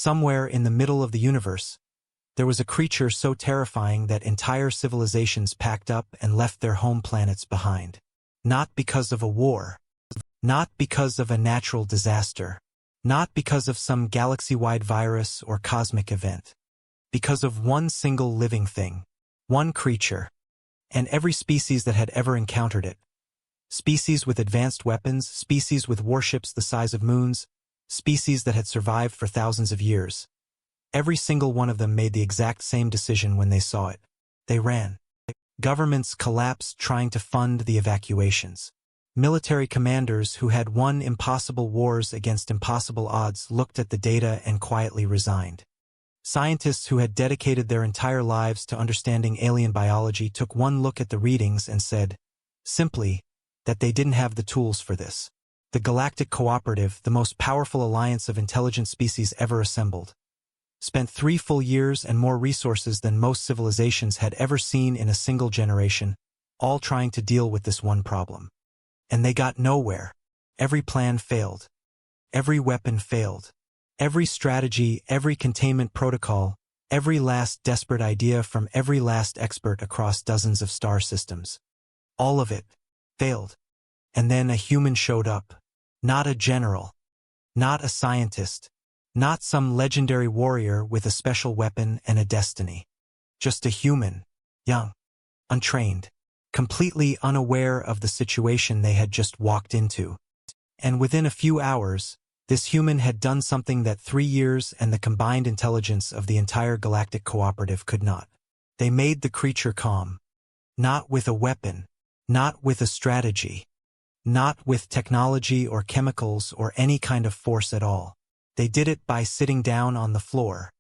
Somewhere in the middle of the universe, there was a creature so terrifying that entire civilizations packed up and left their home planets behind. Not because of a war, not because of a natural disaster, not because of some galaxy-wide virus or cosmic event. Because of one single living thing, one creature, and every species that had ever encountered it. Species with advanced weapons, species with warships the size of moons, species that had survived for thousands of years. Every single one of them made the exact same decision when they saw it. They ran. Governments collapsed trying to fund the evacuations. Military commanders who had won impossible wars against impossible odds looked at the data and quietly resigned. Scientists who had dedicated their entire lives to understanding alien biology took one look at the readings and said, simply, that they didn't have the tools for this. The Galactic Cooperative, the most powerful alliance of intelligent species ever assembled, spent 3 full years and more resources than most civilizations had ever seen in a single generation, all trying to deal with this one problem. And they got nowhere. Every plan failed. Every weapon failed. Every strategy, every containment protocol, every last desperate idea from every last expert across dozens of star systems. All of it failed. And then a human showed up. Not a general. Not a scientist. Not some legendary warrior with a special weapon and a destiny. Just a human, young, untrained, completely unaware of the situation they had just walked into. And within a few hours, this human had done something that 3 years and the combined intelligence of the entire Galactic Cooperative could not. They made the creature calm. Not with a weapon. Not with a strategy. Not with technology or chemicals or any kind of force at all. They did it by sitting down on the floor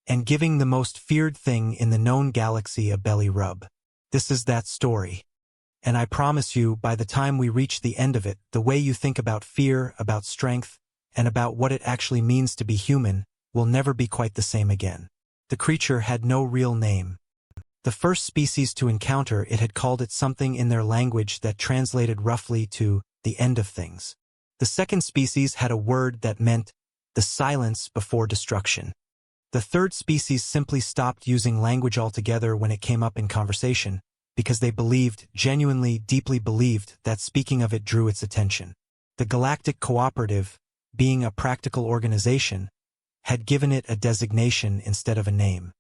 and giving the most feared thing in the known galaxy a belly rub. This is that story. And I promise you, by the time we reach the end of it, the way you think about fear, about strength, and about what it actually means to be human will never be quite the same again. The creature had no real name. The first species to encounter it had called it something in their language that translated roughly to the end of things. The second species had a word that meant the silence before destruction. The third species simply stopped using language altogether when it came up in conversation, because they believed, genuinely, deeply believed, that speaking of it drew its attention. The Galactic Cooperative, being a practical organization, had given it a designation instead of a name.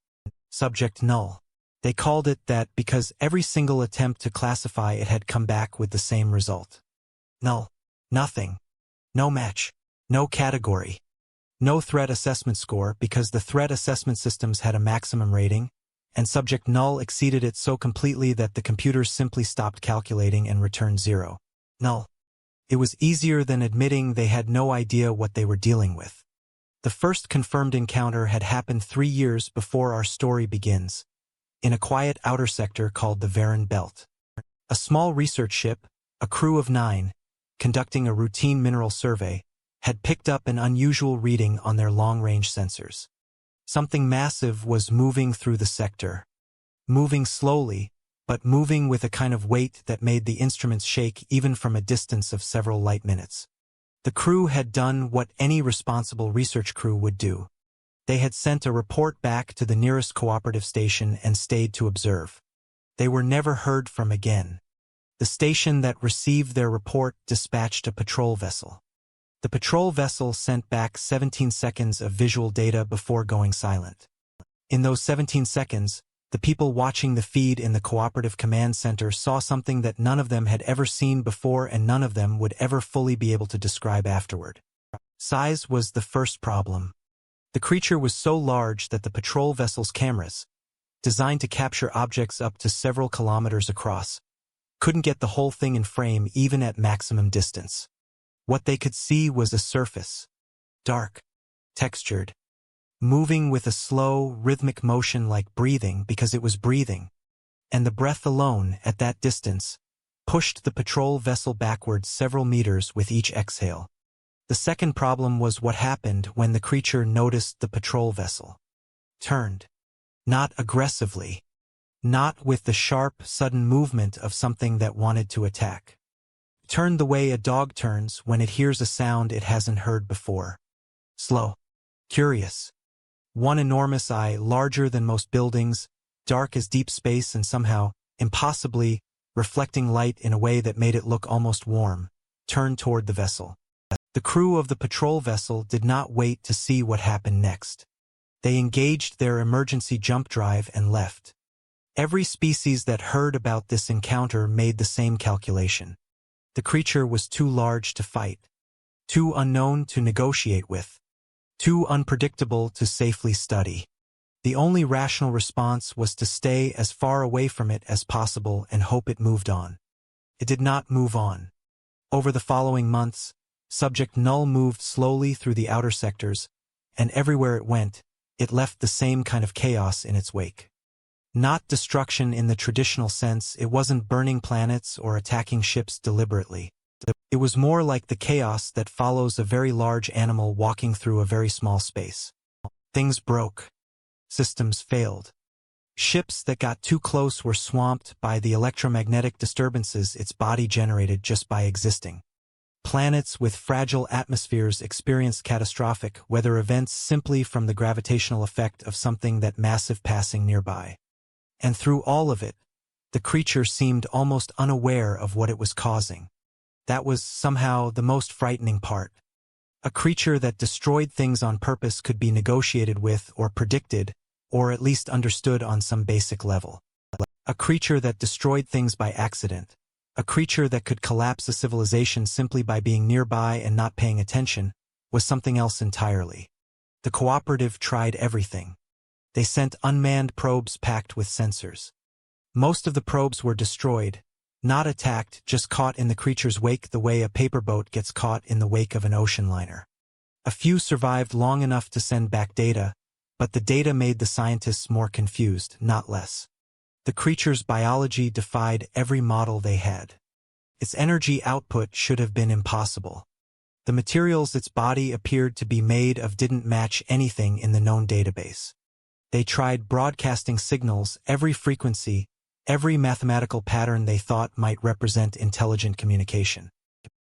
Subject null. They called it that because every single attempt to classify it had come back with the same result. Null. Nothing. No match. No category. No threat assessment score because the threat assessment systems had a maximum rating, and subject null exceeded it so completely that the computers simply stopped calculating and returned 0. Null. It was easier than admitting they had no idea what they were dealing with. The first confirmed encounter had happened 3 years before our story begins, in a quiet outer sector called the Varen Belt. A small research ship, a crew of 9, conducting a routine mineral survey, had picked up an unusual reading on their long-range sensors. Something massive was moving through the sector. Moving slowly, but moving with a kind of weight that made the instruments shake even from a distance of several light minutes. The crew had done what any responsible research crew would do. They had sent a report back to the nearest cooperative station and stayed to observe. They were never heard from again. The station that received their report dispatched a patrol vessel. The patrol vessel sent back 17 seconds of visual data before going silent. In those 17 seconds, the people watching the feed in the Cooperative Command Center saw something that none of them had ever seen before and none of them would ever fully be able to describe afterward. Size was the first problem. The creature was so large that the patrol vessel's cameras, designed to capture objects up to several kilometers across, couldn't get the whole thing in frame even at maximum distance. What they could see was a surface, dark, textured, moving with a slow, rhythmic motion like breathing because it was breathing, and the breath alone, at that distance, pushed the patrol vessel backwards several meters with each exhale. The second problem was what happened when the creature noticed the patrol vessel. Turned. Not aggressively. Not with the sharp, sudden movement of something that wanted to attack. Turned the way a dog turns when it hears a sound it hasn't heard before. Slow. Curious. One enormous eye, larger than most buildings, dark as deep space and somehow, impossibly, reflecting light in a way that made it look almost warm, turned toward the vessel. The crew of the patrol vessel did not wait to see what happened next. They engaged their emergency jump drive and left. Every species that heard about this encounter made the same calculation. The creature was too large to fight, too unknown to negotiate with, too unpredictable to safely study. The only rational response was to stay as far away from it as possible and hope it moved on. It did not move on. Over the following months, Subject Null moved slowly through the outer sectors, and everywhere it went, it left the same kind of chaos in its wake. Not destruction in the traditional sense, it wasn't burning planets or attacking ships deliberately. It was more like the chaos that follows a very large animal walking through a very small space. Things broke. Systems failed. Ships that got too close were swamped by the electromagnetic disturbances its body generated just by existing. Planets with fragile atmospheres experienced catastrophic weather events simply from the gravitational effect of something that massive passing nearby. And through all of it, the creature seemed almost unaware of what it was causing. That was somehow the most frightening part. A creature that destroyed things on purpose could be negotiated with or predicted, or at least understood on some basic level. A creature that destroyed things by accident. A creature that could collapse a civilization simply by being nearby and not paying attention, was something else entirely. The cooperative tried everything. They sent unmanned probes packed with sensors. Most of the probes were destroyed, not attacked, just caught in the creature's wake the way a paper boat gets caught in the wake of an ocean liner. A few survived long enough to send back data, but the data made the scientists more confused, not less. The creature's biology defied every model they had. Its energy output should have been impossible. The materials its body appeared to be made of didn't match anything in the known database. They tried broadcasting signals, every frequency, every mathematical pattern they thought might represent intelligent communication.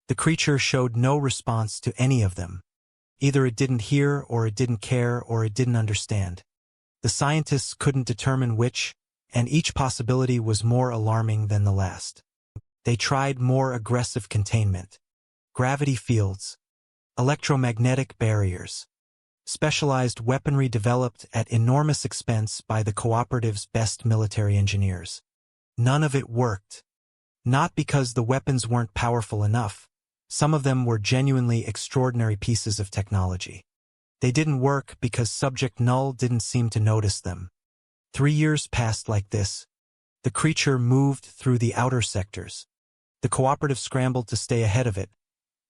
The creature showed no response to any of them. Either it didn't hear, or it didn't care, or it didn't understand. The scientists couldn't determine which, and each possibility was more alarming than the last. They tried more aggressive containment, gravity fields, electromagnetic barriers, specialized weaponry developed at enormous expense by the cooperative's best military engineers. None of it worked. Not because the weapons weren't powerful enough. Some of them were genuinely extraordinary pieces of technology. They didn't work because Subject Null didn't seem to notice them. 3 years passed like this. The creature moved through the outer sectors. The cooperative scrambled to stay ahead of it,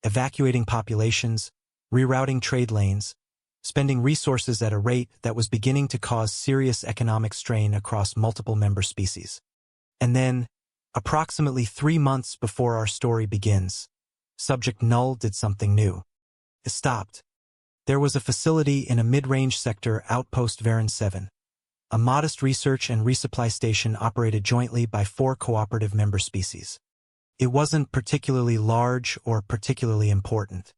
evacuating populations, rerouting trade lanes, spending resources at a rate that was beginning to cause serious economic strain across multiple member species. And then, approximately 3 months before our story begins, Subject Null did something new. It stopped. There was a facility in a mid-range sector, Outpost Varan 7. A modest research and resupply station operated jointly by 4 cooperative member species. It wasn't particularly large or particularly important.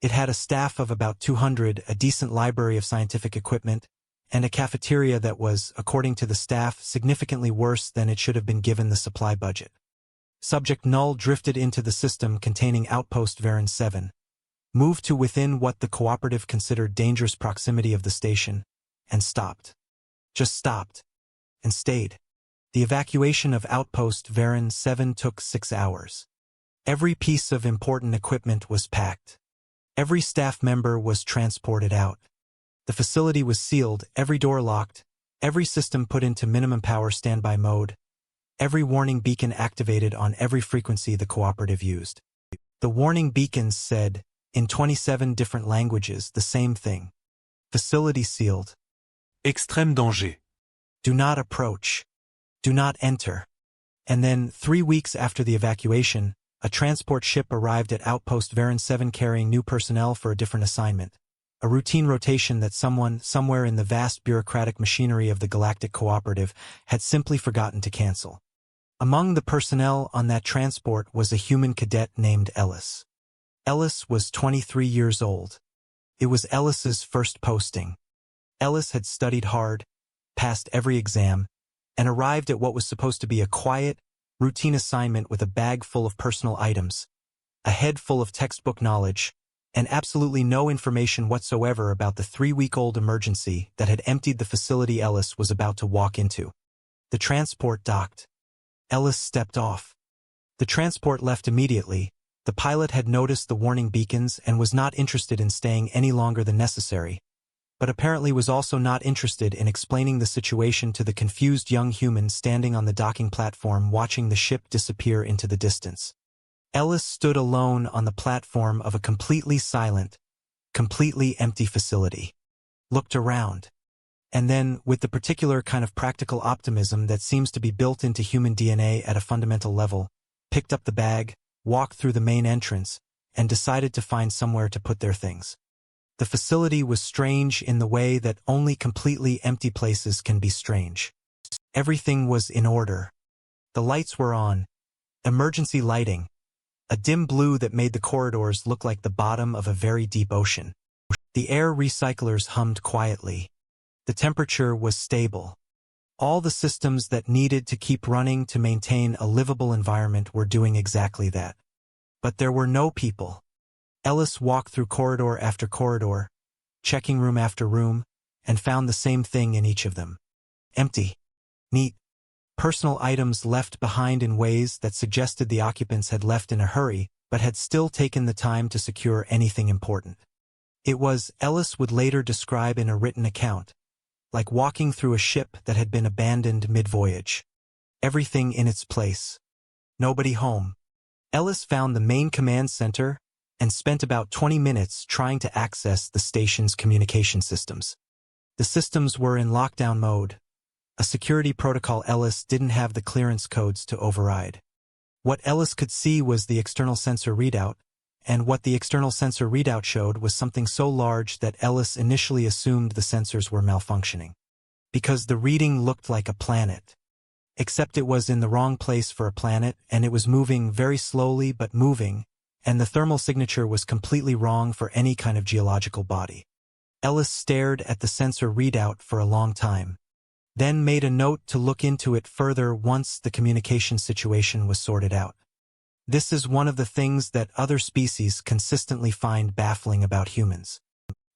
It had a staff of about 200, a decent library of scientific equipment, and a cafeteria that was, according to the staff, significantly worse than it should have been given the supply budget. Subject Null drifted into the system containing Outpost Varan 7, moved to within what the cooperative considered dangerous proximity of the station, and stopped. Just stopped. And stayed. The evacuation of Outpost Varan 7 took 6 hours. Every piece of important equipment was packed. Every staff member was transported out. The facility was sealed, every door locked, every system put into minimum power standby mode, every warning beacon activated on every frequency the cooperative used. The warning beacons said, in 27 different languages, the same thing. Facility sealed. Extrême danger. Do not approach. Do not enter. And then, 3 weeks after the evacuation, a transport ship arrived at Outpost Varan 7 carrying new personnel for a different assignment. A routine rotation that someone, somewhere in the vast bureaucratic machinery of the Galactic Cooperative, had simply forgotten to cancel. Among the personnel on that transport was a human cadet named Ellis. Ellis was 23 years old. It was Ellis's first posting. Ellis had studied hard, passed every exam, and arrived at what was supposed to be a quiet, routine assignment with a bag full of personal items, a head full of textbook knowledge, and absolutely no information whatsoever about the 3-week-old emergency that had emptied the facility Ellis was about to walk into. The transport docked. Ellis stepped off. The transport left immediately. The pilot had noticed the warning beacons and was not interested in staying any longer than necessary, but apparently was also not interested in explaining the situation to the confused young human standing on the docking platform watching the ship disappear into the distance. Ellis stood alone on the platform of a completely silent, completely empty facility. Looked around. And then, with the particular kind of practical optimism that seems to be built into human DNA at a fundamental level, picked up the bag, walked through the main entrance, and decided to find somewhere to put their things. The facility was strange in the way that only completely empty places can be strange. Everything was in order. The lights were on, emergency lighting, a dim blue that made the corridors look like the bottom of a very deep ocean. The air recyclers hummed quietly. The temperature was stable. All the systems that needed to keep running to maintain a livable environment were doing exactly that. But there were no people. Ellis walked through corridor after corridor, checking room after room, and found the same thing in each of them. Empty. Neat. Personal items left behind in ways that suggested the occupants had left in a hurry, but had still taken the time to secure anything important. It was, Ellis would later describe in a written account, like walking through a ship that had been abandoned mid-voyage. Everything in its place. Nobody home. Ellis found the main command center and spent about 20 minutes trying to access the station's communication systems. The systems were in lockdown mode, a security protocol Ellis didn't have the clearance codes to override. What Ellis could see was the external sensor readout, and what the external sensor readout showed was something so large that Ellis initially assumed the sensors were malfunctioning. Because the reading looked like a planet. Except it was in the wrong place for a planet, and it was moving very slowly but moving, and the thermal signature was completely wrong for any kind of geological body. Ellis stared at the sensor readout for a long time, then made a note to look into it further once the communication situation was sorted out. This is one of the things that other species consistently find baffling about humans.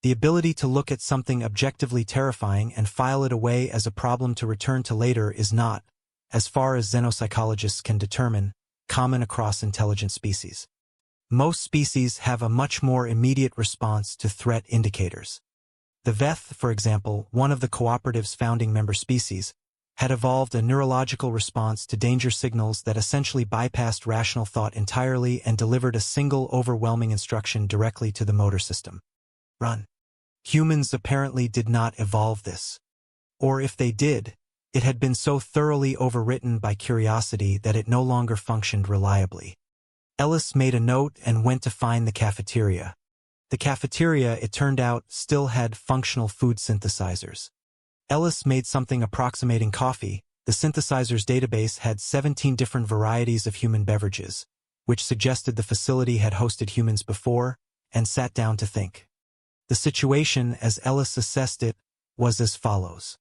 The ability to look at something objectively terrifying and file it away as a problem to return to later is not, as far as xenopsychologists can determine, common across intelligent species. Most species have a much more immediate response to threat indicators. The Veth, for example, one of the cooperative's founding member species, had evolved a neurological response to danger signals that essentially bypassed rational thought entirely and delivered a single overwhelming instruction directly to the motor system. Run. Humans apparently did not evolve this. Or if they did, it had been so thoroughly overwritten by curiosity that it no longer functioned reliably. Ellis made a note and went to find the cafeteria. The cafeteria, it turned out, still had functional food synthesizers. Ellis made something approximating coffee. The synthesizer's database had 17 different varieties of human beverages, which suggested the facility had hosted humans before, and sat down to think. The situation, as Ellis assessed it, was as follows.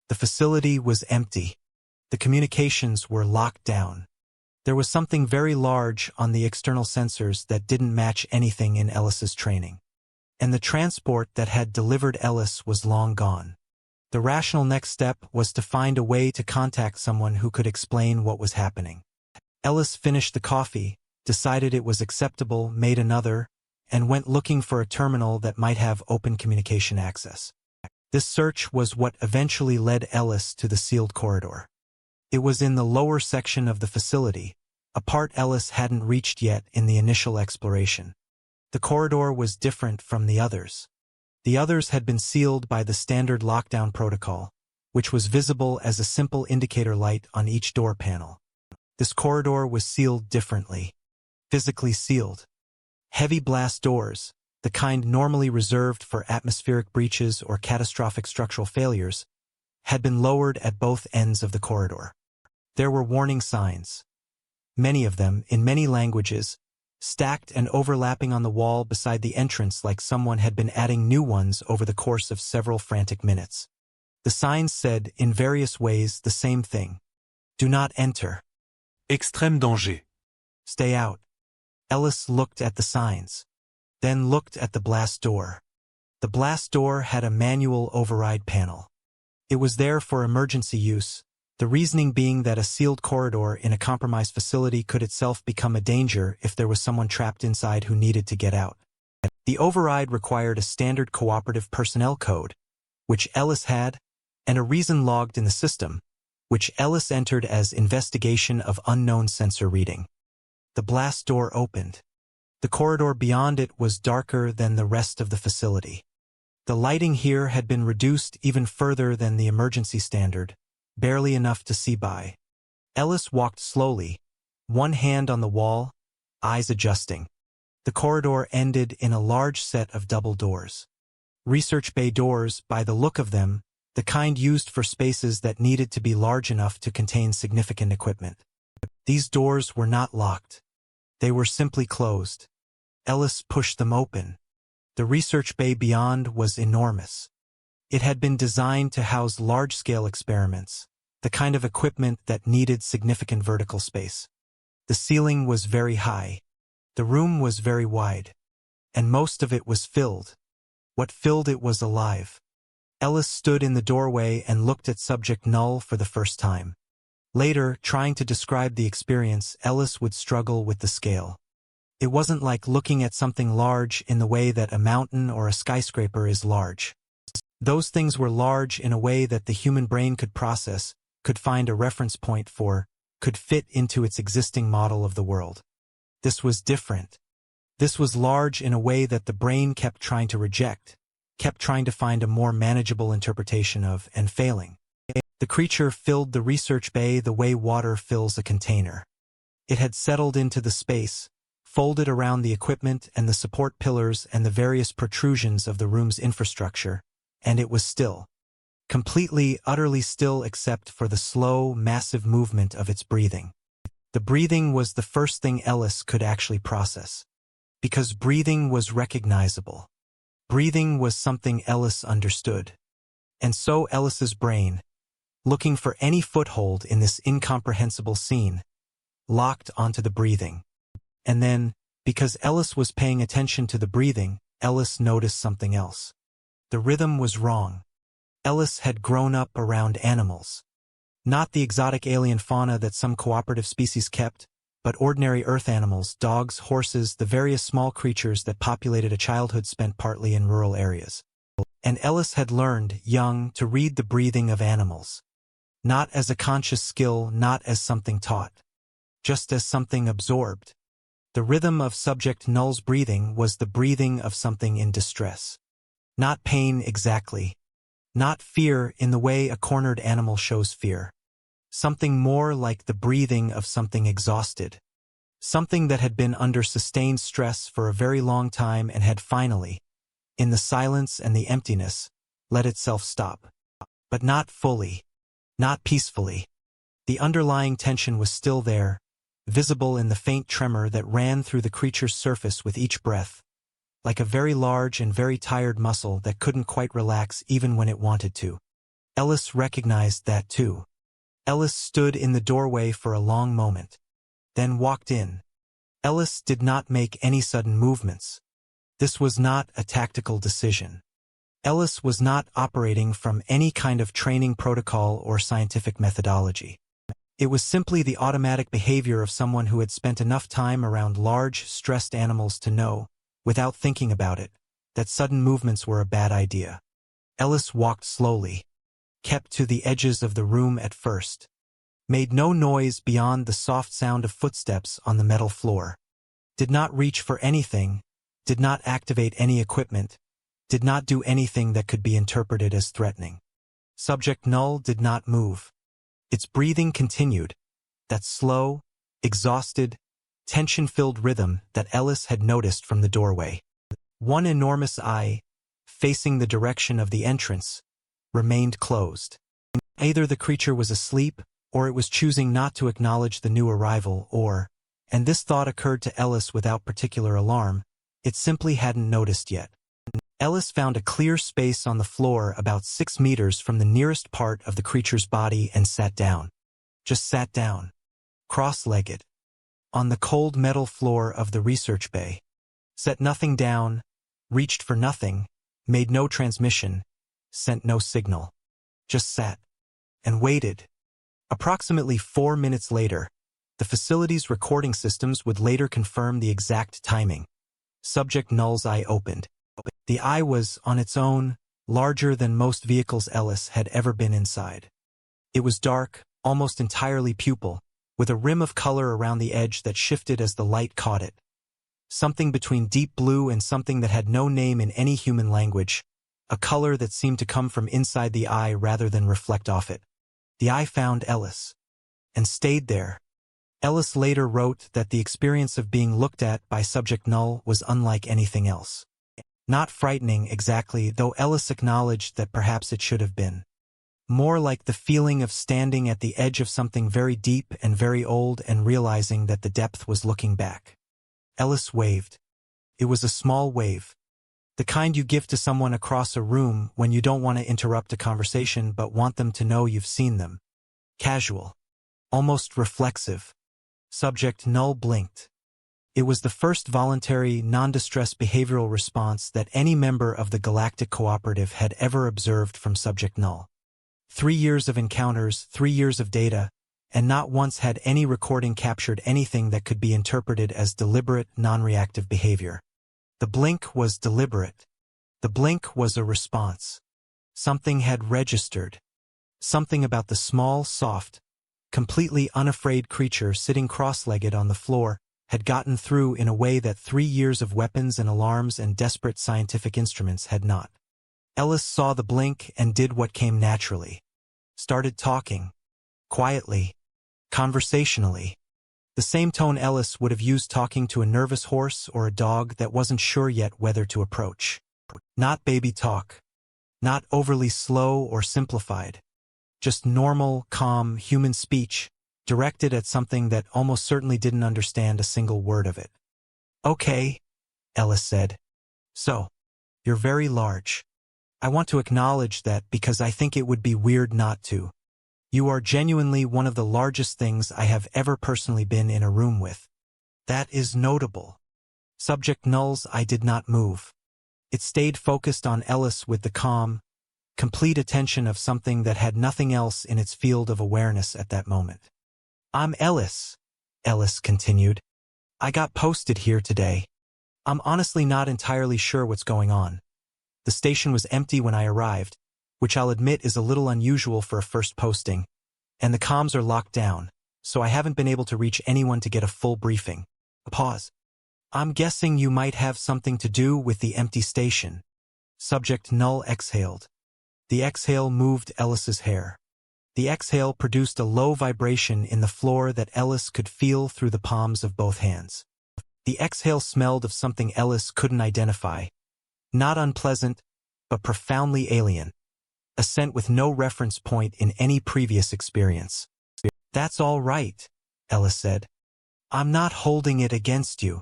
The facility was empty. The communications were locked down. There was something very large on the external sensors that didn't match anything in Ellis's training. And the transport that had delivered Ellis was long gone. The rational next step was to find a way to contact someone who could explain what was happening. Ellis finished the coffee, decided it was acceptable, made another, and went looking for a terminal that might have open communication access. This search was what eventually led Ellis to the sealed corridor. It was in the lower section of the facility, a part Ellis hadn't reached yet in the initial exploration. The corridor was different from the others. The others had been sealed by the standard lockdown protocol, which was visible as a simple indicator light on each door panel. This corridor was sealed differently. Physically sealed. Heavy blast doors, the kind normally reserved for atmospheric breaches or catastrophic structural failures, had been lowered at both ends of the corridor. There were warning signs. Many of them, in many languages, stacked and overlapping on the wall beside the entrance like someone had been adding new ones over the course of several frantic minutes. The signs said, in various ways, the same thing. Do not enter. Extrême danger. Stay out. Ellis looked at the signs. Then looked at the blast door. The blast door had a manual override panel. It was there for emergency use, the reasoning being that a sealed corridor in a compromised facility could itself become a danger if there was someone trapped inside who needed to get out. The override required a standard cooperative personnel code, which Ellis had, and a reason logged in the system, which Ellis entered as investigation of unknown sensor reading. The blast door opened. The corridor beyond it was darker than the rest of the facility. The lighting here had been reduced even further than the emergency standard, barely enough to see by. Ellis walked slowly, one hand on the wall, eyes adjusting. The corridor ended in a large set of double doors. Research bay doors, by the look of them, the kind used for spaces that needed to be large enough to contain significant equipment. These doors were not locked. They were simply closed. Ellis pushed them open. The research bay beyond was enormous. It had been designed to house large-scale experiments, the kind of equipment that needed significant vertical space. The ceiling was very high. The room was very wide. And most of it was filled. What filled it was alive. Ellis stood in the doorway and looked at Subject Null for the first time. Later, trying to describe the experience, Ellis would struggle with the scale. It wasn't like looking at something large in the way that a mountain or a skyscraper is large. Those things were large in a way that the human brain could process, could find a reference point for, could fit into its existing model of the world. This was different. This was large in a way that the brain kept trying to reject, kept trying to find a more manageable interpretation of, and failing. The creature filled the research bay the way water fills a container. It had settled into the space, folded around the equipment and the support pillars and the various protrusions of the room's infrastructure, and it was still. Completely, utterly still except for the slow, massive movement of its breathing. The breathing was the first thing Ellis could actually process. Because breathing was recognizable. Breathing was something Ellis understood. And so Ellis's brain, looking for any foothold in this incomprehensible scene, locked onto the breathing. And then, because Ellis was paying attention to the breathing, Ellis noticed something else. The rhythm was wrong. Ellis had grown up around animals. Not the exotic alien fauna that some cooperative species kept, but ordinary earth animals, dogs, horses, the various small creatures that populated a childhood spent partly in rural areas. And Ellis had learned, young, to read the breathing of animals. Not as a conscious skill, not as something taught. Just as something absorbed. The rhythm of Subject Null's breathing was the breathing of something in distress. Not pain exactly. Not fear in the way a cornered animal shows fear. Something more like the breathing of something exhausted. Something that had been under sustained stress for a very long time and had finally, in the silence and the emptiness, let itself stop. But not fully. Not peacefully. The underlying tension was still there, visible in the faint tremor that ran through the creature's surface with each breath, like a very large and very tired muscle that couldn't quite relax even when it wanted to. Ellis recognized that too. Ellis stood in the doorway for a long moment, then walked in. Ellis did not make any sudden movements. This was not a tactical decision. Ellis was not operating from any kind of training protocol or scientific methodology. It was simply the automatic behavior of someone who had spent enough time around large, stressed animals to know, without thinking about it, that sudden movements were a bad idea. Ellis walked slowly, kept to the edges of the room at first, made no noise beyond the soft sound of footsteps on the metal floor, did not reach for anything, did not activate any equipment, did not do anything that could be interpreted as threatening. Subject Null did not move. Its breathing continued, that slow, exhausted, tension-filled rhythm that Ellis had noticed from the doorway. One enormous eye, facing the direction of the entrance, remained closed. Either the creature was asleep, or it was choosing not to acknowledge the new arrival, or, And this thought occurred to Ellis without particular alarm. It simply hadn't noticed yet. Ellis found a clear space on the floor about 6 meters from the nearest part of the creature's body and sat down. Just sat down. Cross-legged. On the cold metal floor of the research bay. Set nothing down, reached for nothing, made no transmission, sent no signal. Just sat. And waited. Approximately 4 minutes later, the facility's recording systems would later confirm the exact timing. Subject Null's eye opened. The eye was, on its own, larger than most vehicles Ellis had ever been inside. It was dark, almost entirely pupil, with a rim of color around the edge that shifted as the light caught it. Something between deep blue and something that had no name in any human language, a color that seemed to come from inside the eye rather than reflect off it. The eye found Ellis. And stayed there. Ellis later wrote that the experience of being looked at by Subject Null was unlike anything else. Not frightening exactly, though Ellis acknowledged that perhaps it should have been. More like the feeling of standing at the edge of something very deep and very old and realizing that the depth was looking back. Ellis waved. It was a small wave. The kind you give to someone across a room when you don't want to interrupt a conversation but want them to know you've seen them. Casual. Almost reflexive. Subject Null blinked. It was the first voluntary, non-distress behavioral response that any member of the Galactic Cooperative had ever observed from Subject Null. 3 years of encounters, 3 years of data, and not once had any recording captured anything that could be interpreted as deliberate, non-reactive behavior. The blink was deliberate. The blink was a response. Something had registered. Something about the small, soft, completely unafraid creature sitting cross-legged on the floor had gotten through in a way that 3 years of weapons and alarms and desperate scientific instruments had not. Ellis saw the blink and did what came naturally. Started talking. Quietly. Conversationally. The same tone Ellis would have used talking to a nervous horse or a dog that wasn't sure yet whether to approach. Not baby talk. Not overly slow or simplified. Just normal, calm, human speech, directed at something that almost certainly didn't understand a single word of it. Okay, Ellis said. So, you're very large. I want to acknowledge that because I think it would be weird not to. You are genuinely one of the largest things I have ever personally been in a room with. That is notable. Subject Null's eye did not move. It stayed focused on Ellis with the calm, complete attention of something that had nothing else in its field of awareness at that moment. I'm Ellis, Ellis continued. I got posted here today. I'm honestly not entirely sure what's going on. The station was empty when I arrived, which I'll admit is a little unusual for a first posting, and the comms are locked down, so I haven't been able to reach anyone to get a full briefing. A pause. I'm guessing you might have something to do with the empty station. Subject Null exhaled. The exhale moved Ellis's hair. The exhale produced a low vibration in the floor that Ellis could feel through the palms of both hands. The exhale smelled of something Ellis couldn't identify. Not unpleasant, but profoundly alien. A scent with no reference point in any previous experience. That's all right, Ellis said. I'm not holding it against you.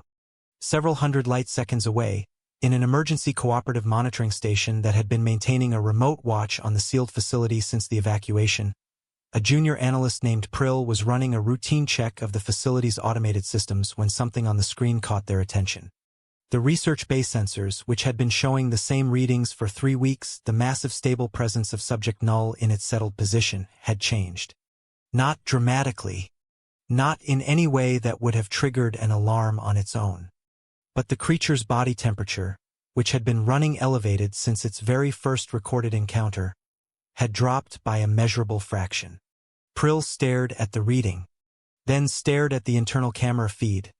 Several hundred light seconds away, in an emergency cooperative monitoring station that had been maintaining a remote watch on the sealed facility since the evacuation, a junior analyst named Prill was running a routine check of the facility's automated systems when something on the screen caught their attention. The research bay sensors, which had been showing the same readings for 3 weeks, the massive stable presence of Subject Null in its settled position, had changed. Not dramatically. Not in any way that would have triggered an alarm on its own. But the creature's body temperature, which had been running elevated since its very first recorded encounter, had dropped by a measurable fraction. Prill stared at the reading, then stared at the internal camera feed,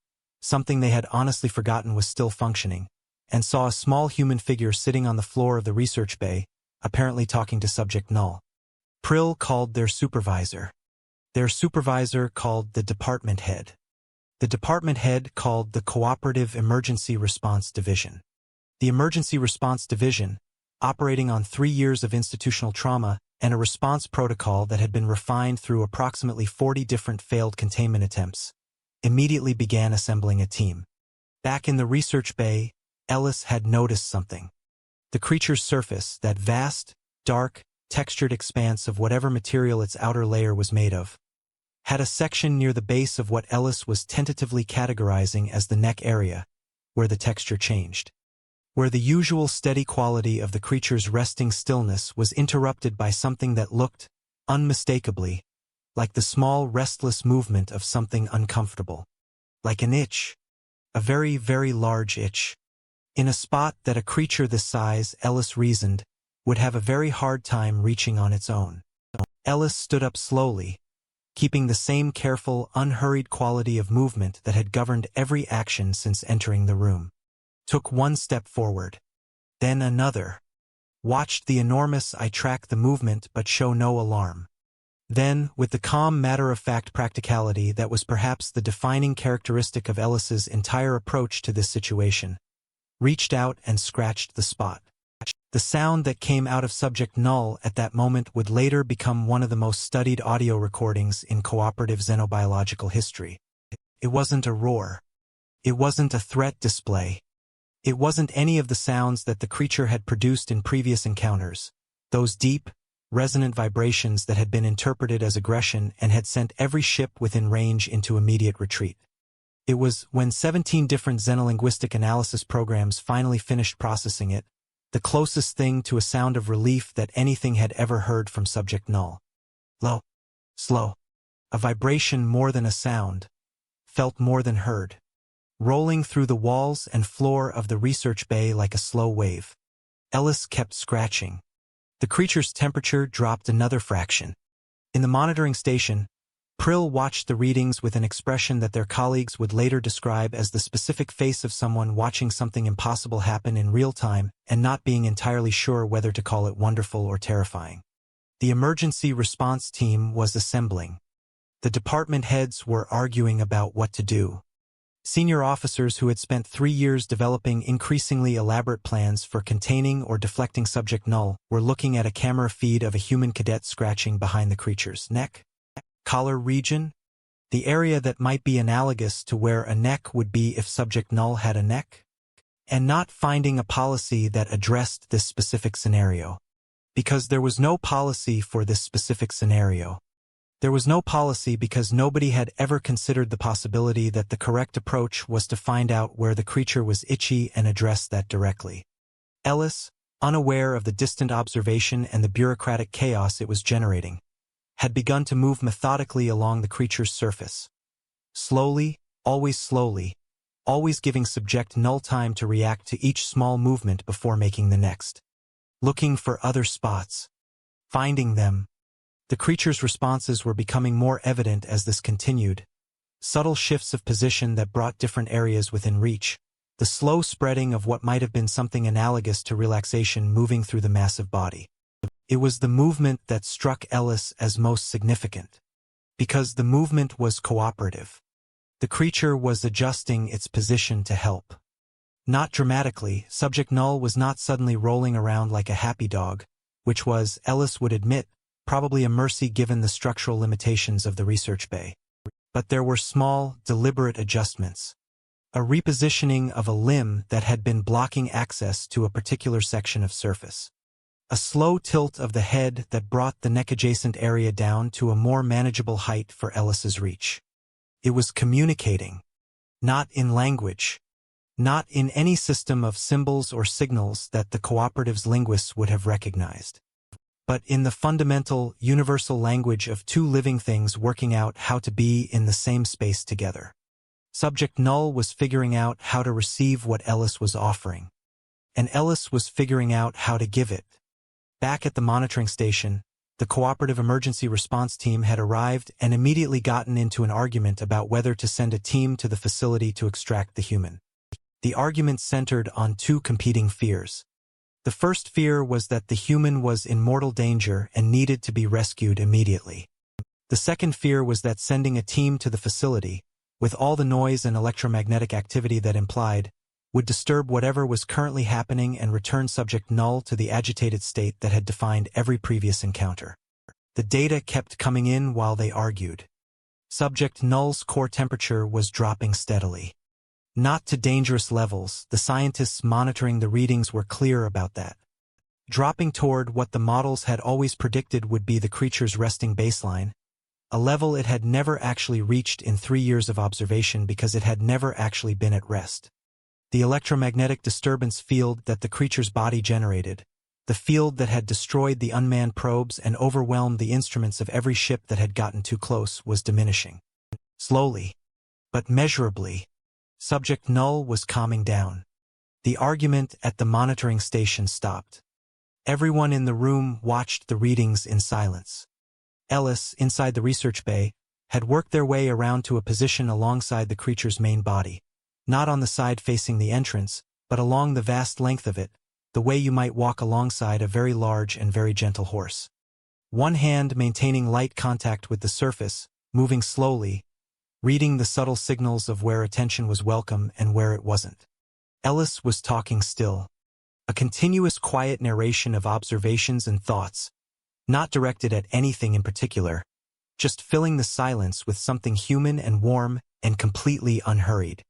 something they had honestly forgotten was still functioning, and saw a small human figure sitting on the floor of the research bay, apparently talking to Subject Null. Prill called their supervisor. Their supervisor called the department head. The department head called the Cooperative Emergency Response Division. The Emergency Response Division, operating on 3 years of institutional trauma and a response protocol that had been refined through approximately 40 different failed containment attempts, immediately began assembling a team. Back in the research bay, Ellis had noticed something. The creature's surface, that vast, dark, textured expanse of whatever material its outer layer was made of, had a section near the base of what Ellis was tentatively categorizing as the neck area, where the texture changed. Where the usual steady quality of the creature's resting stillness was interrupted by something that looked, unmistakably, like the small restless movement of something uncomfortable. Like an itch. A very, very large itch. In a spot that a creature this size, Ellis reasoned, would have a very hard time reaching on its own. Ellis stood up slowly, keeping the same careful, unhurried quality of movement that had governed every action since entering the room. Took one step forward. Then another. Watched the enormous eye track the movement but show no alarm. Then, with the calm matter-of-fact practicality that was perhaps the defining characteristic of Ellis's entire approach to this situation, reached out and scratched the spot. The sound that came out of subject null at that moment would later become one of the most studied audio recordings in cooperative xenobiological history. It wasn't a roar. It wasn't a threat display. It wasn't any of the sounds that the creature had produced in previous encounters, those deep, resonant vibrations that had been interpreted as aggression and had sent every ship within range into immediate retreat. It was, when 17 different xenolinguistic analysis programs finally finished processing it, the closest thing to a sound of relief that anything had ever heard from subject null. Low. Slow. A vibration more than a sound. Felt more than heard. Rolling through the walls and floor of the research bay like a slow wave. Ellis kept scratching. The creature's temperature dropped another fraction. In the monitoring station, Prill watched the readings with an expression that their colleagues would later describe as the specific face of someone watching something impossible happen in real time and not being entirely sure whether to call it wonderful or terrifying. The emergency response team was assembling. The department heads were arguing about what to do. Senior officers who had spent 3 years developing increasingly elaborate plans for containing or deflecting subject null were looking at a camera feed of a human cadet scratching behind the creature's neck. Collar region? The area that might be analogous to where a neck would be if subject null had a neck? And not finding a policy that addressed this specific scenario. Because there was no policy for this specific scenario. There was no policy because nobody had ever considered the possibility that the correct approach was to find out where the creature was itchy and address that directly. Ellis, unaware of the distant observation and the bureaucratic chaos it was generating, had begun to move methodically along the creature's surface. Slowly, always giving subject null time to react to each small movement before making the next. Looking for other spots. Finding them. The creature's responses were becoming more evident as this continued. Subtle shifts of position that brought different areas within reach. The slow spreading of what might have been something analogous to relaxation moving through the massive body. It was the movement that struck Ellis as most significant. Because the movement was cooperative. The creature was adjusting its position to help. Not dramatically, subject null was not suddenly rolling around like a happy dog, which was, Ellis would admit, probably a mercy given the structural limitations of the research bay. But there were small, deliberate adjustments. A repositioning of a limb that had been blocking access to a particular section of surface. A slow tilt of the head that brought the neck-adjacent area down to a more manageable height for Ellis's reach. It was communicating. Not in language. Not in any system of symbols or signals that the cooperative's linguists would have recognized. But in the fundamental, universal language of two living things working out how to be in the same space together. Subject null was figuring out how to receive what Ellis was offering. And Ellis was figuring out how to give it. Back at the monitoring station, the cooperative emergency response team had arrived and immediately gotten into an argument about whether to send a team to the facility to extract the human. The argument centered on two competing fears. The first fear was that the human was in mortal danger and needed to be rescued immediately. The second fear was that sending a team to the facility, with all the noise and electromagnetic activity that implied, would disturb whatever was currently happening and return subject null to the agitated state that had defined every previous encounter. The data kept coming in while they argued. Subject Null's core temperature was dropping steadily. Not to dangerous levels, the scientists monitoring the readings were clear about that. Dropping toward what the models had always predicted would be the creature's resting baseline, a level it had never actually reached in 3 years of observation because it had never actually been at rest. The electromagnetic disturbance field that the creature's body generated, the field that had destroyed the unmanned probes and overwhelmed the instruments of every ship that had gotten too close, was diminishing. Slowly, but measurably, Subject Null was calming down. The argument at the monitoring station stopped. Everyone in the room watched the readings in silence. Ellis, inside the research bay, had worked their way around to a position alongside the creature's main body, not on the side facing the entrance, but along the vast length of it, the way you might walk alongside a very large and very gentle horse. One hand maintaining light contact with the surface, moving slowly, reading the subtle signals of where attention was welcome and where it wasn't. Ellis was talking still. A continuous quiet narration of observations and thoughts, not directed at anything in particular, just filling the silence with something human and warm and completely unhurried.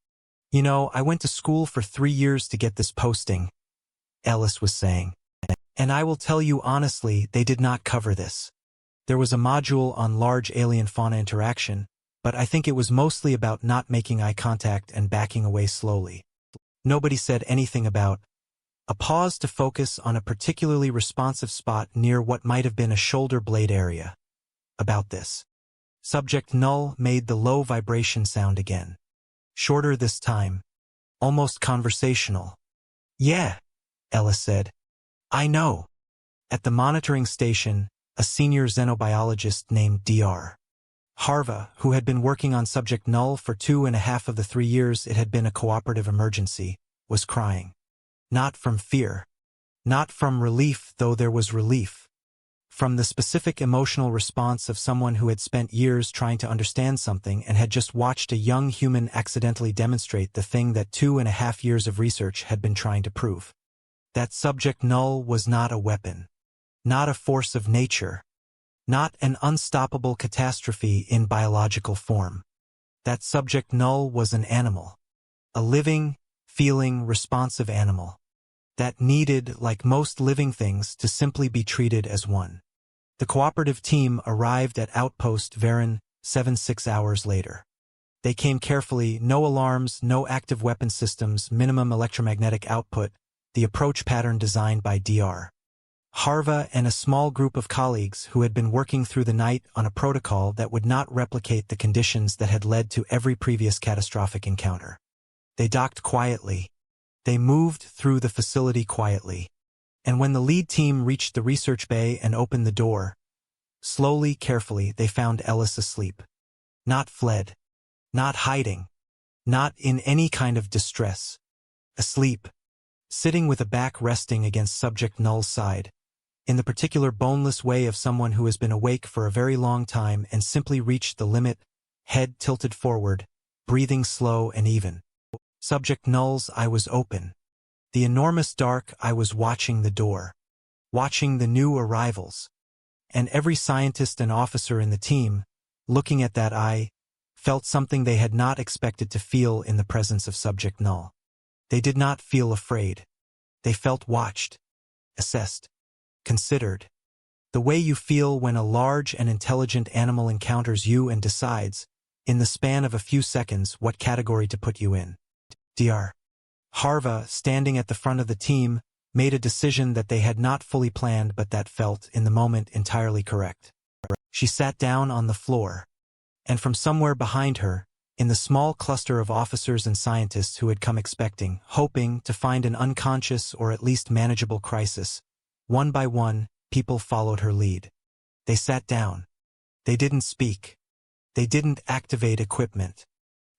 You know, I went to school for 3 years to get this posting, Ellis was saying. And I will tell you honestly, they did not cover this. There was a module on large alien-fauna interaction, but I think it was mostly about not making eye contact and backing away slowly. Nobody said anything about a pause to focus on a particularly responsive spot near what might have been a shoulder blade area. About this. Subject Null made the low vibration sound again. Shorter this time. Almost conversational. Yeah, Ellis said. I know. At the monitoring station, a senior xenobiologist named Dr. Harva, who had been working on Subject Null for 2.5 of the 3 years it had been a cooperative emergency, was crying. Not from fear. Not from relief, though there was relief. From the specific emotional response of someone who had spent years trying to understand something and had just watched a young human accidentally demonstrate the thing that 2.5 years of research had been trying to prove. That Subject Null was not a weapon. Not a force of nature. Not an unstoppable catastrophe in biological form. That Subject Null was an animal. A living, feeling, responsive animal. That needed, like most living things, to simply be treated as one. The cooperative team arrived at Outpost Varen 6 hours later. They came carefully, no alarms, no active weapon systems, minimum electromagnetic output, the approach pattern designed by Dr. Harva and a small group of colleagues who had been working through the night on a protocol that would not replicate the conditions that had led to every previous catastrophic encounter. They docked quietly. They moved through the facility quietly. And when the lead team reached the research bay and opened the door, slowly, carefully, they found Ellis asleep. Not fled. Not hiding. Not in any kind of distress. Asleep. Sitting with a back resting against Subject Null's side, in the particular boneless way of someone who has been awake for a very long time and simply reached the limit, head tilted forward, breathing slow and even. Subject Null's eye was open. The enormous dark eye was watching the door, watching the new arrivals. And every scientist and officer in the team, looking at that eye, felt something they had not expected to feel in the presence of Subject Null. They did not feel afraid. They felt watched, assessed, considered. The way you feel when a large and intelligent animal encounters you and decides, in the span of a few seconds, what category to put you in. Dr. Harva, standing at the front of the team, made a decision that they had not fully planned but that felt, in the moment, entirely correct. She sat down on the floor, and from somewhere behind her, in the small cluster of officers and scientists who had come expecting, hoping to find an unconscious or at least manageable crisis, one by one, people followed her lead. They sat down. They didn't speak. They didn't activate equipment.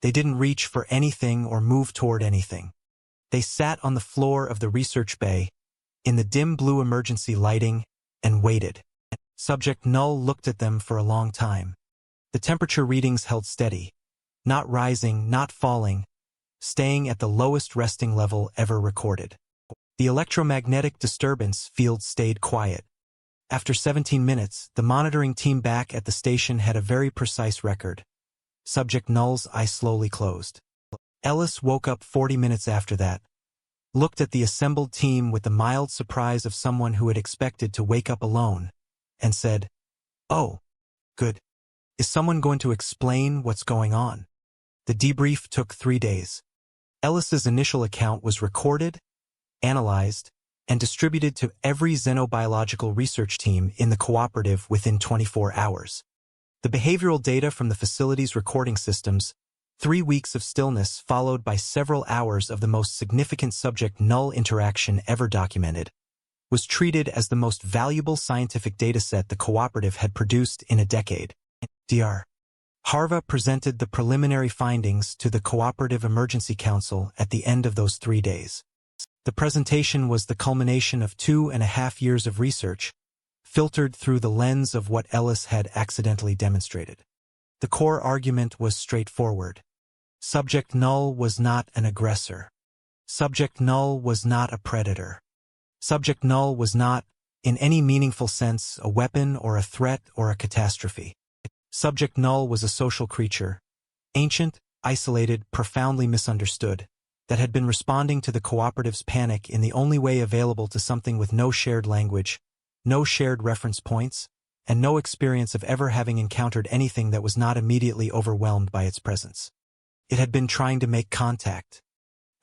They didn't reach for anything or move toward anything. They sat on the floor of the research bay, in the dim blue emergency lighting, and waited. Subject Null looked at them for a long time. The temperature readings held steady, not rising, not falling, staying at the lowest resting level ever recorded. The electromagnetic disturbance field stayed quiet. After 17 minutes, the monitoring team back at the station had a very precise record, Subject null's eye slowly closed. Ellis woke up 40 minutes after that, looked at the assembled team with the mild surprise of someone who had expected to wake up alone, and said, "Oh, good. Is someone going to explain what's going on?" The debrief took 3 days. Ellis's initial account was recorded, analyzed, and distributed to every xenobiological research team in the cooperative within 24 hours. The behavioral data from the facility's recording systems, 3 weeks of stillness followed by several hours of the most significant subject-null interaction ever documented, was treated as the most valuable scientific dataset the cooperative had produced in a decade. Dr. Harva presented the preliminary findings to the Cooperative Emergency Council at the end of those 3 days. The presentation was the culmination of 2.5 years of research, filtered through the lens of what Ellis had accidentally demonstrated. The core argument was straightforward. Subject null was not an aggressor. Subject null was not a predator. Subject null was not, in any meaningful sense, a weapon or a threat or a catastrophe. Subject null was a social creature, ancient, isolated, profoundly misunderstood, that had been responding to the cooperative's panic in the only way available to something with no shared language, no shared reference points, and no experience of ever having encountered anything that was not immediately overwhelmed by its presence. It had been trying to make contact.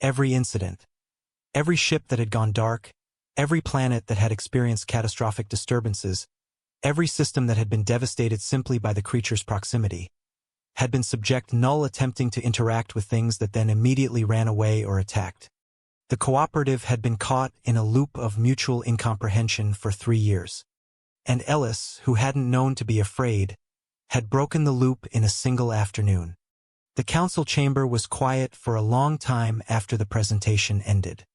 Every incident, every ship that had gone dark, every planet that had experienced catastrophic disturbances, every system that had been devastated simply by the creature's proximity, had been subject null attempting to interact with things that then immediately ran away or attacked. The cooperative had been caught in a loop of mutual incomprehension for 3 years. And Ellis, who hadn't known to be afraid, had broken the loop in a single afternoon. The council chamber was quiet for a long time after the presentation ended.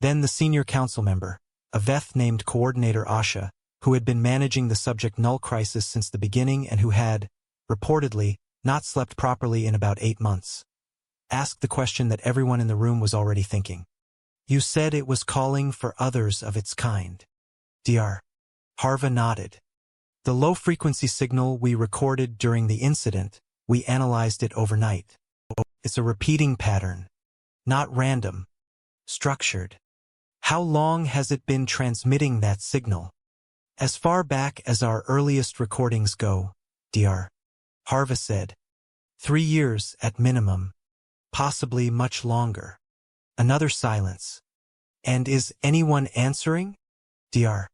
Then the senior council member, a Veth named Coordinator Asha, who had been managing the subject null crisis since the beginning and who had, reportedly, not slept properly in about 8 months, asked the question that everyone in the room was already thinking. "You said it was calling for others of its kind." Dr. Harva nodded. "The low-frequency signal we recorded during the incident, we analyzed it overnight. It's a repeating pattern, not random, structured. How long has it been transmitting that signal?" "As far back as our earliest recordings go," Dr. Harva said. 3 years at minimum, possibly much longer." Another silence. "And is anyone answering?" Dr.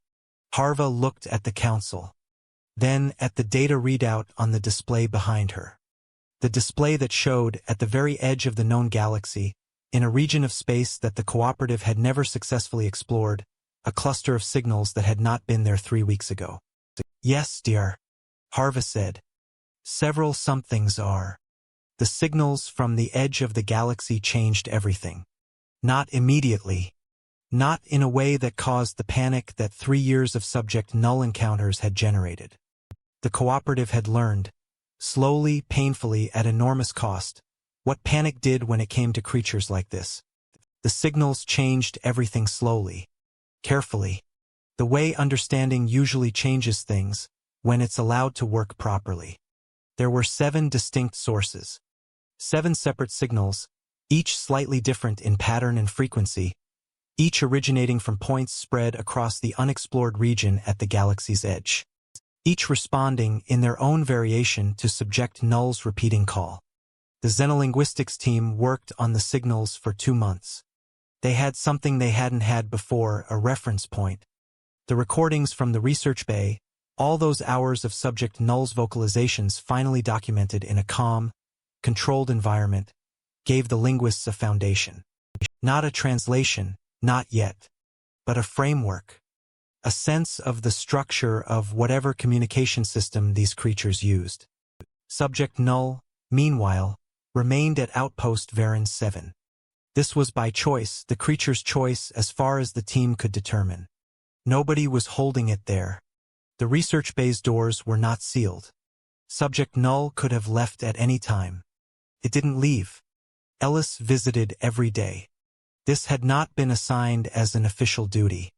Harva looked at the council, then at the data readout on the display behind her. The display that showed, at the very edge of the known galaxy, in a region of space that the cooperative had never successfully explored, a cluster of signals that had not been there 3 weeks ago. "Yes, Dr. Harva said. "Several somethings are. The signals from the edge of the galaxy changed everything. Not immediately. Not in a way that caused the panic that 3 years of subject null encounters had generated. The cooperative had learned, slowly, painfully, at enormous cost, what panic did when it came to creatures like this. The signals changed everything slowly, carefully, the way understanding usually changes things when it's allowed to work properly. There were 7 distinct sources. 7 separate signals, each slightly different in pattern and frequency, each originating from points spread across the unexplored region at the galaxy's edge. Each responding in their own variation to subject null's repeating call. The xenolinguistics team worked on the signals for 2 months. They had something they hadn't had before, a reference point. The recordings from the research bay, all those hours of subject null's vocalizations finally documented in a calm, controlled environment, gave the linguists a foundation. Not a translation, not yet, but a framework. A sense of the structure of whatever communication system these creatures used. Subject null, meanwhile, remained at Outpost Varan 7. This was by choice, the creature's choice as far as the team could determine. Nobody was holding it there. The research bay's doors were not sealed. Subject null could have left at any time. It didn't leave. Ellis visited every day. This had not been assigned as an official duty.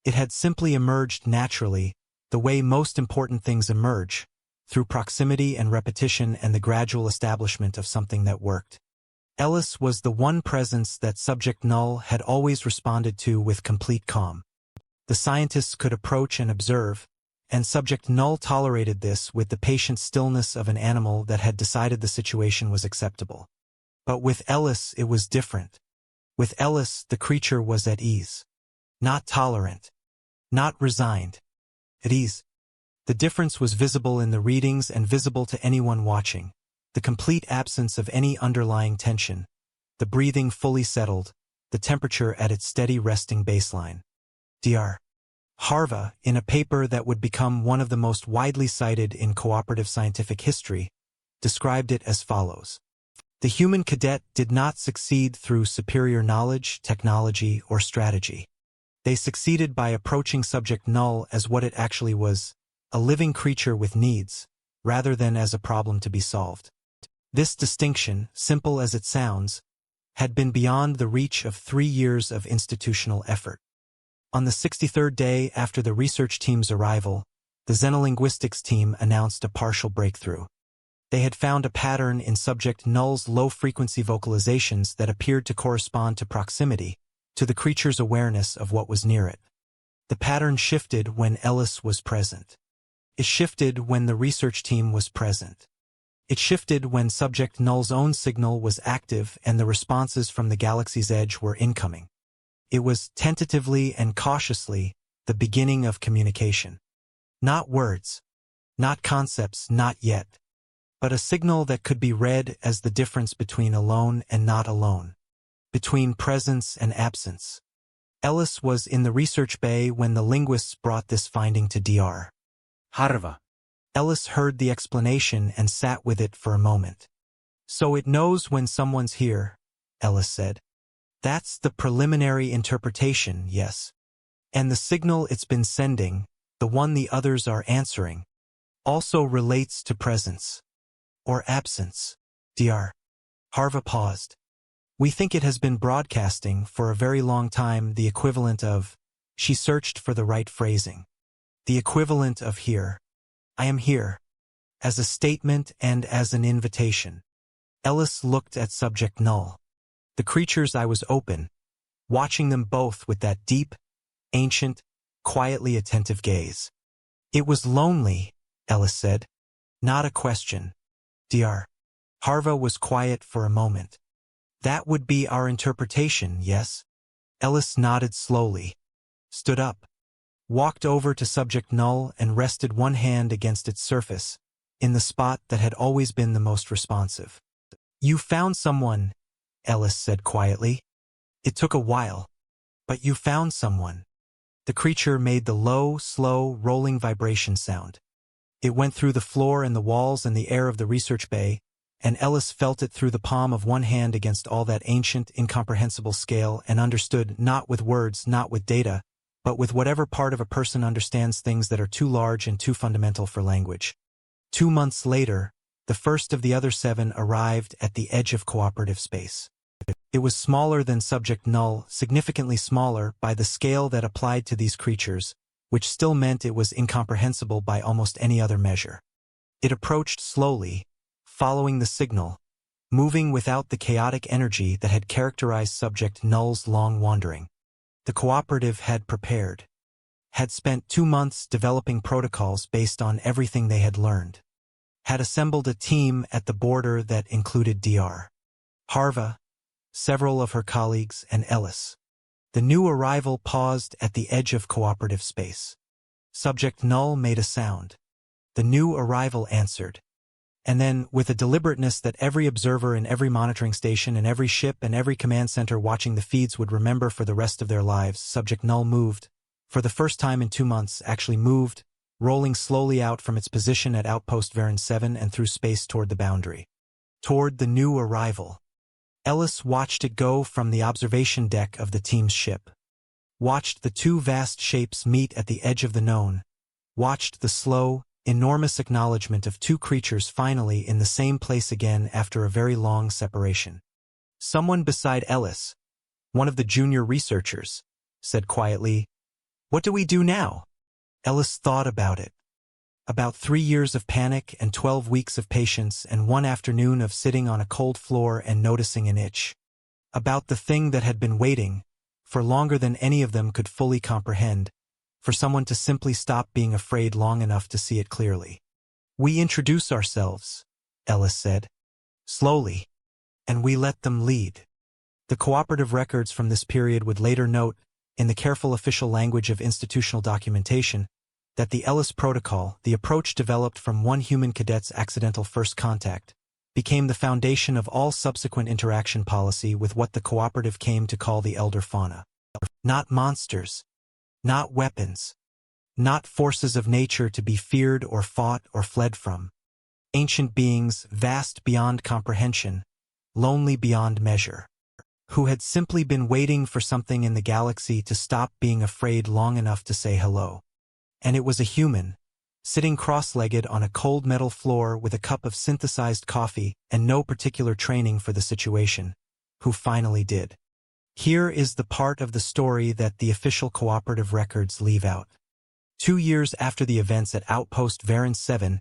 It had simply emerged naturally, the way most important things emerge, through proximity and repetition and the gradual establishment of something that worked. Ellis was the one presence that Subject Null had always responded to with complete calm. The scientists could approach and observe, and Subject Null tolerated this with the patient stillness of an animal that had decided the situation was acceptable. But with Ellis it was different. With Ellis the creature was at ease. Not tolerant. Not resigned. At ease. The difference was visible in the readings and visible to anyone watching. The complete absence of any underlying tension. The breathing fully settled. The temperature at its steady resting baseline. Dr. Harva, in a paper that would become one of the most widely cited in cooperative scientific history, described it as follows. The human cadet did not succeed through superior knowledge, technology, or strategy. They succeeded by approaching Subject Null as what it actually was, a living creature with needs, rather than as a problem to be solved. This distinction, simple as it sounds, had been beyond the reach of 3 years of institutional effort. On the 63rd day after the research team's arrival, the xenolinguistics team announced a partial breakthrough. They had found a pattern in Subject Null's low-frequency vocalizations that appeared to correspond to proximity, to the creature's awareness of what was near it. The pattern shifted when Ellis was present. It shifted when the research team was present. It shifted when Subject Null's own signal was active and the responses from the galaxy's edge were incoming. It was, tentatively and cautiously, the beginning of communication. Not words. Not concepts, not yet. But a signal that could be read as the difference between alone and not alone. Between presence and absence. Ellis was in the research bay when the linguists brought this finding to Dr. Harva. Ellis heard the explanation and sat with it for a moment. So it knows when someone's here, Ellis said. That's the preliminary interpretation, yes. And the signal it's been sending, the one the others are answering, also relates to presence. Or absence. Dr. Harva paused. We think it has been broadcasting for a very long time the equivalent of, she searched for the right phrasing. The equivalent of here. I am here. As a statement and as an invitation. Ellis looked at Subject Null. The creature's eye was open, watching them both with that deep, ancient, quietly attentive gaze. It was lonely, Ellis said. Not a question. Dr. Harva was quiet for a moment. That would be our interpretation, yes? Ellis nodded slowly, stood up, walked over to Subject Null and rested one hand against its surface, in the spot that had always been the most responsive. You found someone, Ellis said quietly. It took a while, but you found someone. The creature made the low, slow, rolling vibration sound. It went through the floor and the walls and the air of the research bay, and Ellis felt it through the palm of one hand against all that ancient, incomprehensible scale and understood not with words, not with data, but with whatever part of a person understands things that are too large and too fundamental for language. 2 months later, the first of the other 7 arrived at the edge of cooperative space. It was smaller than Subject Null, significantly smaller by the scale that applied to these creatures, which still meant it was incomprehensible by almost any other measure. It approached slowly, following the signal, moving without the chaotic energy that had characterized Subject Null's long wandering. The cooperative had prepared, had spent 2 months developing protocols based on everything they had learned, had assembled a team at the border that included Dr. Harva, several of her colleagues, and Ellis. The new arrival paused at the edge of cooperative space. Subject Null made a sound. The new arrival answered. And then, with a deliberateness that every observer in every monitoring station and every ship and every command center watching the feeds would remember for the rest of their lives, Subject Null moved, for the first time in 2 months, actually moved, rolling slowly out from its position at Outpost Varan 7 and through space toward the boundary. Toward the new arrival. Ellis watched it go from the observation deck of the team's ship. Watched the 2 vast shapes meet at the edge of the known. Watched the slow, enormous acknowledgement of 2 creatures finally in the same place again after a very long separation. Someone beside Ellis, one of the junior researchers, said quietly, "What do we do now?" Ellis thought about it. About 3 years of panic and 12 weeks of patience and one afternoon of sitting on a cold floor and noticing an itch. About the thing that had been waiting, for longer than any of them could fully comprehend, for someone to simply stop being afraid long enough to see it clearly. "We introduce ourselves," Ellis said, slowly, "and we let them lead." The cooperative records from this period would later note, in the careful official language of institutional documentation, that the Ellis Protocol, the approach developed from one human cadet's accidental first contact, became the foundation of all subsequent interaction policy with what the cooperative came to call the elder fauna. Not monsters, not weapons, not forces of nature to be feared or fought or fled from. Ancient beings vast beyond comprehension, lonely beyond measure, who had simply been waiting for something in the galaxy to stop being afraid long enough to say hello. And it was a human, sitting cross-legged on a cold metal floor with a cup of synthesized coffee and no particular training for the situation, who finally did. Here is the part of the story that the official cooperative records leave out. 2 years after the events at Outpost Varan 7,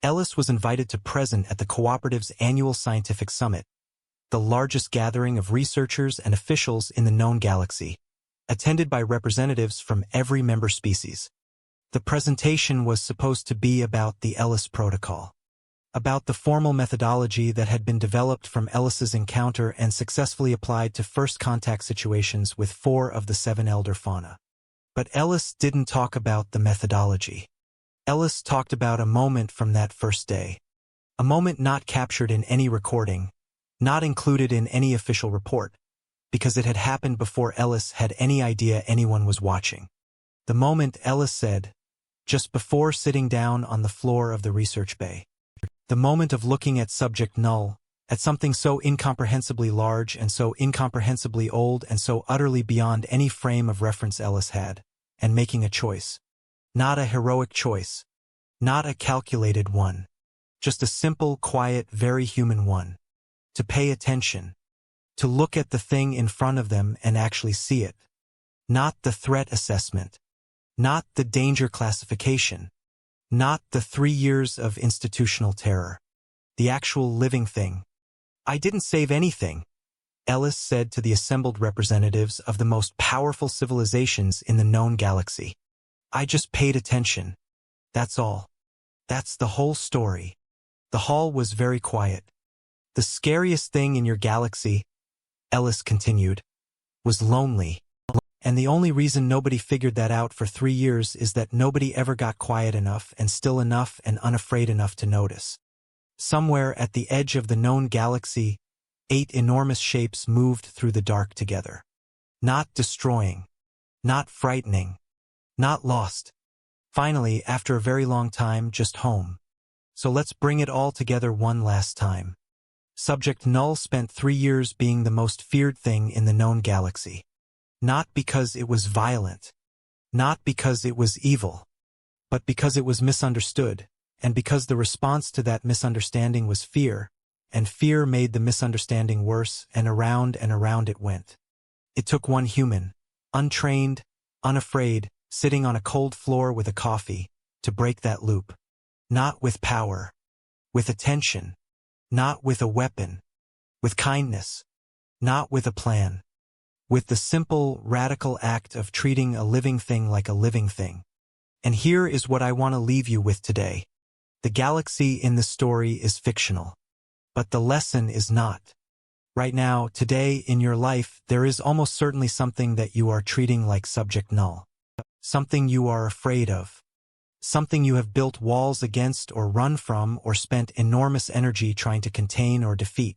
Ellis was invited to present at the cooperative's annual scientific summit, the largest gathering of researchers and officials in the known galaxy, attended by representatives from every member species. The presentation was supposed to be about the Ellis Protocol, about the formal methodology that had been developed from Ellis's encounter and successfully applied to first contact situations with 4 of the 7 elder fauna. But Ellis didn't talk about the methodology. Ellis talked about a moment from that first day, a moment not captured in any recording, not included in any official report, because it had happened before Ellis had any idea anyone was watching. The moment, Ellis said, just before sitting down on the floor of the research bay. The moment of looking at subject null, at something so incomprehensibly large and so incomprehensibly old and so utterly beyond any frame of reference Ellis had, and making a choice. Not a heroic choice, not a calculated one, just a simple, quiet, very human one. To pay attention, to look at the thing in front of them and actually see it. Not the threat assessment, not the danger classification, not the 3 years of institutional terror. The actual living thing. "I didn't save anything," Ellis said to the assembled representatives of the most powerful civilizations in the known galaxy. "I just paid attention. That's all. That's the whole story." The hall was very quiet. "The scariest thing in your galaxy," Ellis continued, "was lonely. And the only reason nobody figured that out for 3 years is that nobody ever got quiet enough and still enough and unafraid enough to notice. Somewhere at the edge of the known galaxy, 8 enormous shapes moved through the dark together. Not destroying, not frightening, not lost. Finally, after a very long time, just home. So let's bring it all together one last time. Subject Null spent 3 years being the most feared thing in the known galaxy. Not because it was violent, not because it was evil, but because it was misunderstood, and because the response to that misunderstanding was fear, and fear made the misunderstanding worse, and around it went. It took one human, untrained, unafraid, sitting on a cold floor with a coffee, to break that loop. Not with power, with attention, not with a weapon, with kindness, not with a plan. With the simple, radical act of treating a living thing like a living thing. And here is what I want to leave you with today. The galaxy in the story is fictional. But the lesson is not. Right now, today, in your life, there is almost certainly something that you are treating like subject null. Something you are afraid of. Something you have built walls against or run from or spent enormous energy trying to contain or defeat.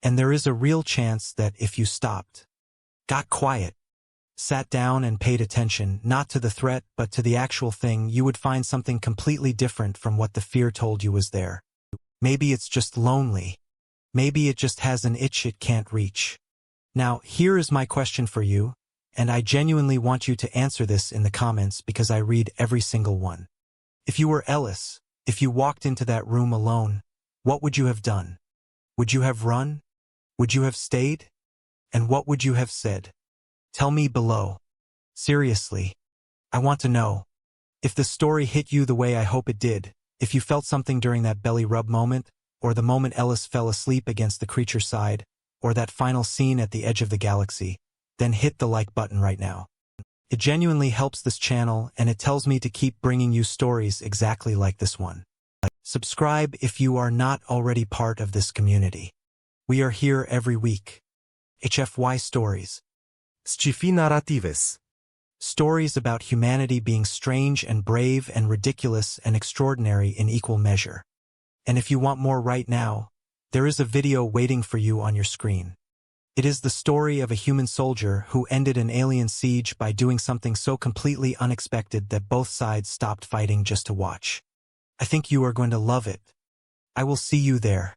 And there is a real chance that if you stopped, got quiet, sat down and paid attention, not to the threat but to the actual thing, you would find something completely different from what the fear told you was there. Maybe it's just lonely. Maybe it just has an itch it can't reach. Now, here is my question for you, and I genuinely want you to answer this in the comments because I read every single one. If you were Ellis, if you walked into that room alone, what would you have done? Would you have run? Would you have stayed? And what would you have said? Tell me below. Seriously. I want to know. If the story hit you the way I hope it did, if you felt something during that belly rub moment, or the moment Ellis fell asleep against the creature's side, or that final scene at the edge of the galaxy, then hit the like button right now. It genuinely helps this channel, and it tells me to keep bringing you stories exactly like this one. Subscribe if you are not already part of this community. We are here every week. HFY Stories. Sci-fi narratives. Stories about humanity being strange and brave and ridiculous and extraordinary in equal measure. And if you want more right now, there is a video waiting for you on your screen. It is the story of a human soldier who ended an alien siege by doing something so completely unexpected that both sides stopped fighting just to watch. I think you are going to love it. I will see you there.